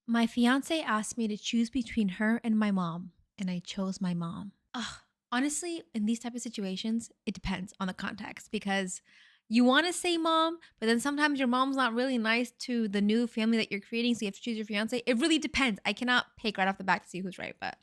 My fiance asked me to choose between her and my mom, and I chose my mom. Ugh, honestly, in these type of situations, it depends on the context because you want to say mom, but then sometimes your mom's not really nice to the new family that you're creating, so you have to choose your fiance. It really depends. I cannot pick right off the bat to see who's right, but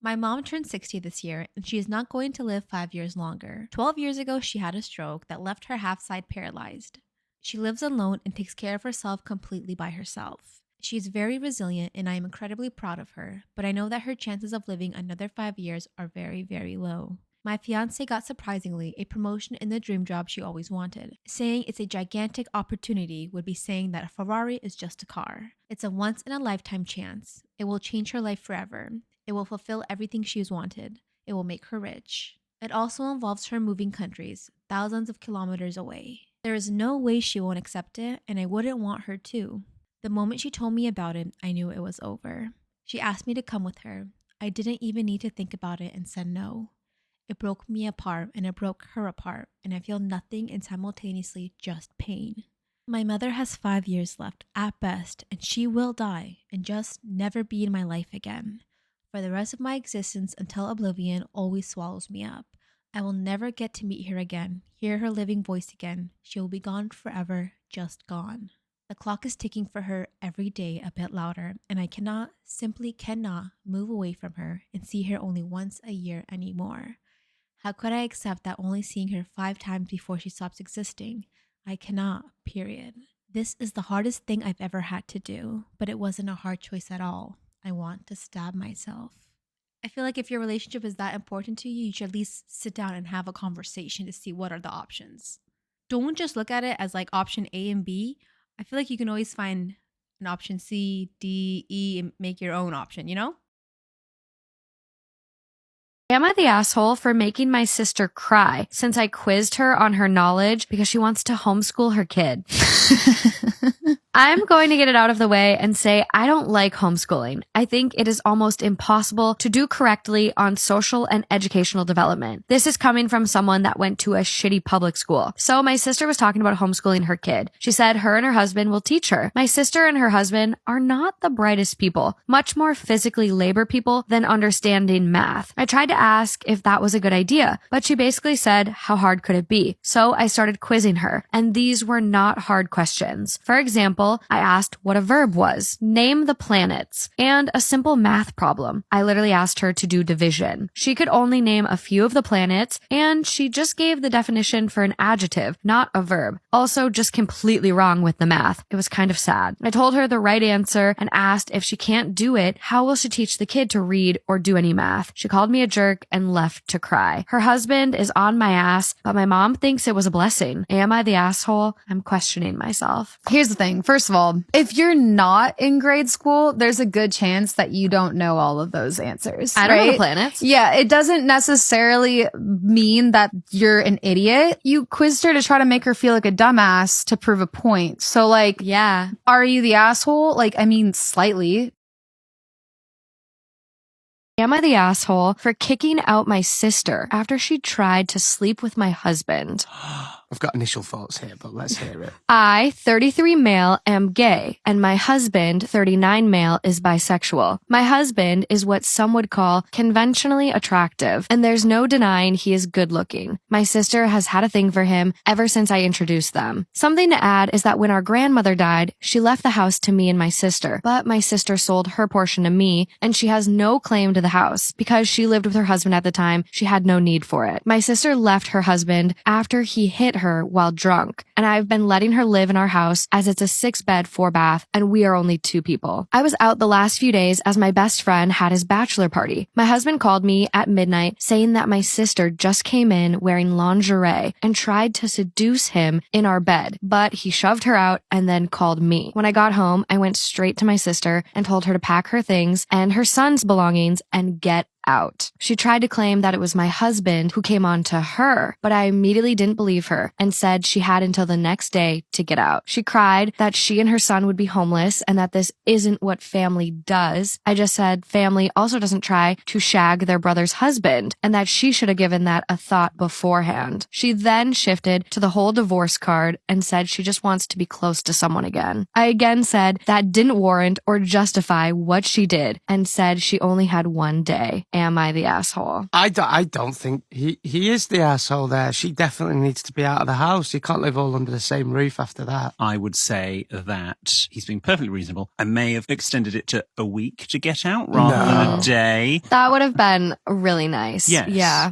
My mom turned 60 this year, and she is not going to live 5 years longer. 12 years ago, she had a stroke that left her half side paralyzed. She lives alone and takes care of herself completely by herself. She is very resilient, and I am incredibly proud of her, but I know that her chances of living another 5 years are very, very low. My fiance got surprisingly a promotion in the dream job she always wanted. Saying it's a gigantic opportunity would be saying that a Ferrari is just a car. It's a once in a lifetime chance. It will change her life forever. It will fulfill everything she's wanted. It will make her rich. It also involves her moving countries, thousands of kilometers away. There is no way she won't accept it, and I wouldn't want her to. The moment she told me about it, I knew it was over. She asked me to come with her. I didn't even need to think about it and said no. It broke me apart and it broke her apart, and I feel nothing and simultaneously just pain. My mother has 5 years left at best, and she will die and just never be in my life again. For the rest of my existence until oblivion always swallows me up. I will never get to meet her again, hear her living voice again. She will be gone forever, just gone. The clock is ticking for her every day a bit louder, and I simply cannot move away from her and see her only once a year anymore. How could I accept that only seeing her 5 times before she stops existing? I cannot, period. This is the hardest thing I've ever had to do, but it wasn't a hard choice at all. I want to stab myself. I feel like if your relationship is that important to you, you should at least sit down and have a conversation to see what are the options. Don't just look at it as like option A and B. I feel like you can always find an option C, D, E, and make your own option, you know? Am I the asshole for making my sister cry since I quizzed her on her knowledge because she wants to homeschool her kid? I'm going to get it out of the way and say I don't like homeschooling. I think it is almost impossible to do correctly on social and educational development. This is coming from someone that went to a shitty public school. So my sister was talking about homeschooling her kid. She said her and her husband will teach her. My sister and her husband are not the brightest people, much more physically labor people than understanding math. I tried to ask if that was a good idea, but she basically said, how hard could it be? So I started quizzing her, and these were not hard questions. For example, I asked what a verb was, name the planets, and a simple math problem. I literally asked her to do division. She could only name a few of the planets, and she just gave the definition for an adjective, not a verb. Also, just completely wrong with the math. It was kind of sad. I told her the right answer and asked if she can't do it, how will she teach the kid to read or do any math? She called me a jerk and left to cry. Her husband is on my ass, but my mom thinks it was a blessing. Am I the asshole? I'm questioning myself. Here's the thing. First of all, if you're not in grade school, there's a good chance that you don't know all of those answers. I don't know right? the planets. Yeah, it doesn't necessarily mean that you're an idiot. You quizzed her to try to make her feel like a dumbass to prove a point. So like, Yeah. are you the asshole? Like, I mean, slightly. Am I the asshole for kicking out my sister after she tried to sleep with my husband? I've got initial thoughts here, but let's hear it. I, 33 male, am gay, and my husband, 39 male, is bisexual. My husband is what some would call conventionally attractive, and there's no denying he is good looking. My sister has had a thing for him ever since I introduced them. Something to add is that when our grandmother died, she left the house to me and my sister, but my sister sold her portion to me, and she has no claim to the house. Because she lived with her husband at the time, she had no need for it. My sister left her husband after he hit her while drunk, and I've been letting her live in our house as it's a 6-bed, 4-bath, and we are only 2 people. I was out the last few days as my best friend had his bachelor party. My husband called me at midnight saying that my sister just came in wearing lingerie and tried to seduce him in our bed, but he shoved her out and then called me. When I got home, I went straight to my sister and told her to pack her things and her son's belongings and get out. She tried to claim that it was my husband who came on to her, but I immediately didn't believe her and said she had until the next day to get out. She cried that she and her son would be homeless and that this isn't what family does. I just said family also doesn't try to shag their brother's husband and that she should have given that a thought beforehand. She then shifted to the whole divorce card and said she just wants to be close to someone again. I again said that didn't warrant or justify what she did and said she only had one day. Am I the asshole? I don't think he is the asshole there. She definitely needs to be out of the house. You can't live all under the same roof after that. I would say that he's being perfectly reasonable. I may have extended it to a week to get out rather than a day. That would have been really nice. Yes. Yeah.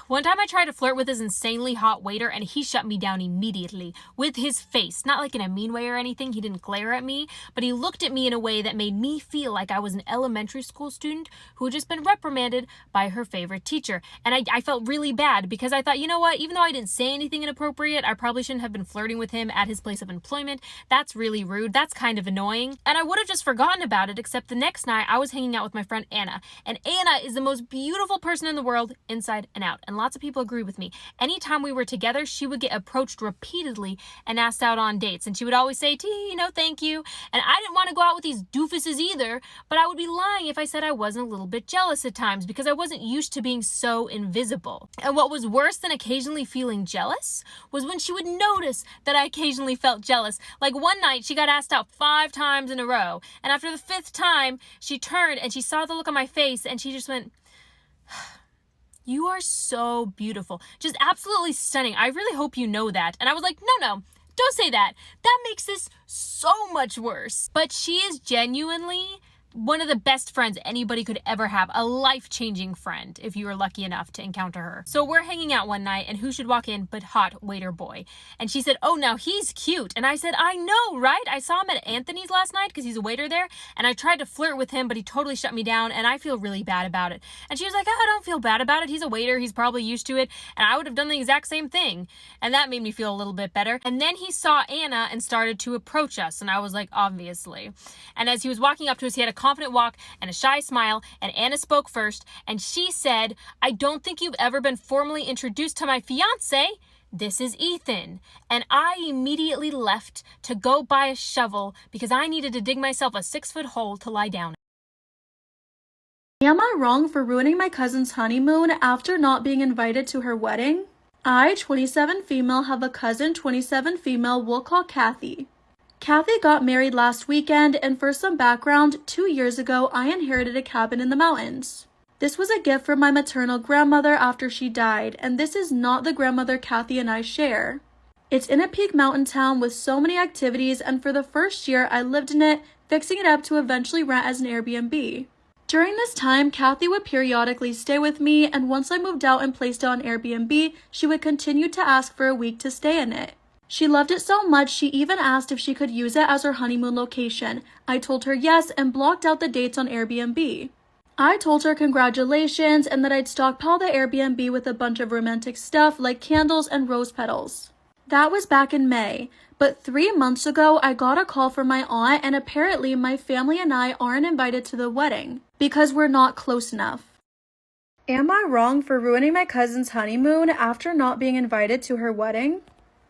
One time I tried to flirt with his insanely hot waiter and he shut me down immediately with his face. Not like in a mean way or anything. He didn't glare at me, but he looked at me in a way that made me feel like I was an elementary school student who had just been reprimanded by her favorite teacher. And I felt really bad because I thought, you know what, even though I didn't say anything inappropriate, I probably shouldn't have been flirting with him at his place of employment. That's really rude. That's kind of annoying. And I would have just forgotten about it, except the next night I was hanging out with my friend Anna. And Anna is the most beautiful person in the world, inside and out. And lots of people agree with me. Anytime we were together, she would get approached repeatedly and asked out on dates. And she would always say, T, no thank you. And I didn't want to go out with these doofuses either, but I would be lying if I said I wasn't a little bit jealous at times because I wasn't used to being so invisible. And what was worse than occasionally feeling jealous was when she would notice that I occasionally felt jealous. Like one night she got asked out 5 times in a row. And after the 5th time, she turned and she saw the look on my face and she just went, you are so beautiful. Just absolutely stunning. I really hope you know that. And I was like, no, don't say that. That makes this so much worse. But she is genuinely one of the best friends anybody could ever have. A life-changing friend, if you were lucky enough to encounter her. So we're hanging out one night, and who should walk in but hot waiter boy. And she said, oh, now he's cute. And I said, I know, right? I saw him at Anthony's last night because he's a waiter there. And I tried to flirt with him, but he totally shut me down. And I feel really bad about it. And she was like, oh, I don't feel bad about it. He's a waiter. He's probably used to it. And I would have done the exact same thing. And that made me feel a little bit better. And then he saw Anna and started to approach us. And I was like, obviously. And as he was walking up to us, he had a confident walk and a shy smile, and Anna spoke first, and she said, I don't think you've ever been formally introduced to my fiance. This is Ethan. And I immediately left to go buy a shovel because I needed to dig myself a 6-foot hole to lie down. Am I wrong for ruining my cousin's honeymoon after not being invited to her wedding? I, 27 female, have a cousin, 27 female, we'll call Kathy. Kathy got married last weekend, and for some background, 2 years ago, I inherited a cabin in the mountains. This was a gift from my maternal grandmother after she died, and this is not the grandmother Kathy and I share. It's in a peak mountain town with so many activities, and for the first year, I lived in it, fixing it up to eventually rent as an Airbnb. During this time, Kathy would periodically stay with me, and once I moved out and placed it on Airbnb, she would continue to ask for a week to stay in it. She loved it so much she even asked if she could use it as her honeymoon location. I told her yes and blocked out the dates on Airbnb. I told her congratulations and that I'd stockpile the Airbnb with a bunch of romantic stuff like candles and rose petals. That was back in May, but 3 months ago I got a call from my aunt and apparently my family and I aren't invited to the wedding because we're not close enough. Am I wrong for ruining my cousin's honeymoon after not being invited to her wedding?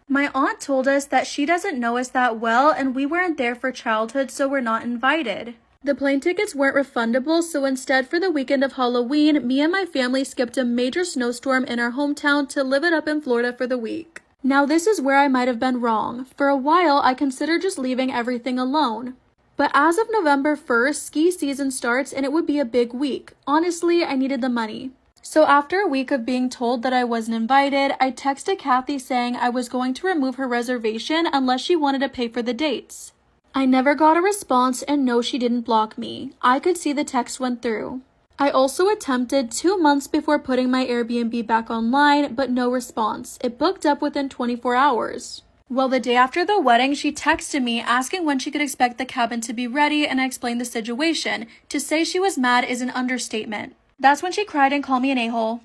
My aunt told us that she doesn't know us that well and we weren't there for childhood, so we're not invited. The plane tickets weren't refundable, so instead for the weekend of Halloween, me and my family skipped a major snowstorm in our hometown to live it up in Florida for the week. Now this is where I might have been wrong. For a while, I considered just leaving everything alone. But as of November 1st, ski season starts and it would be a big week. Honestly, I needed the money. So after a week of being told that I wasn't invited, I texted Kathy saying I was going to remove her reservation unless she wanted to pay for the dates. I never got a response and no, she didn't block me. I could see the text went through. I also attempted 2 months before putting my Airbnb back online, but no response. It booked up within 24 hours. Well, the day after the wedding, she texted me asking when she could expect the cabin to be ready, and I explained the situation. To say she was mad is an understatement. That's when she cried and called me an a-hole.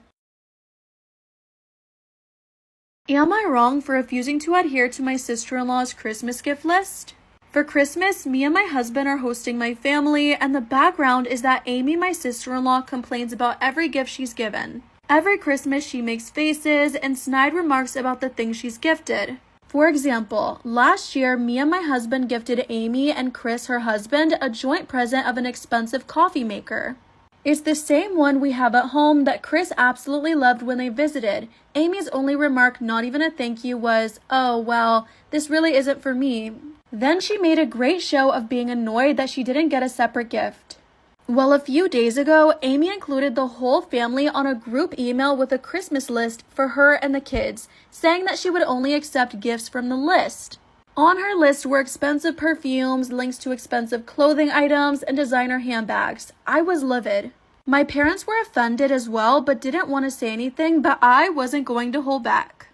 Am I wrong for refusing to adhere to my sister-in-law's Christmas gift list? For Christmas, me and my husband are hosting my family, and the background is that Amy, my sister-in-law, complains about every gift she's given. Every Christmas, she makes faces and snide remarks about the things she's gifted. For example, last year, me and my husband gifted Amy and Chris, her husband, a joint present of an expensive coffee maker. It's the same one we have at home that Chris absolutely loved when they visited. Amy's only remark, not even a thank you, was, "Oh, well, this really isn't for me." Then she made a great show of being annoyed that she didn't get a separate gift. Well, a few days ago, Amy included the whole family on a group email with a Christmas list for her and the kids, saying that she would only accept gifts from the list. On her list were expensive perfumes, links to expensive clothing items, and designer handbags. I was livid. My parents were offended as well, but didn't want to say anything, but I wasn't going to hold back.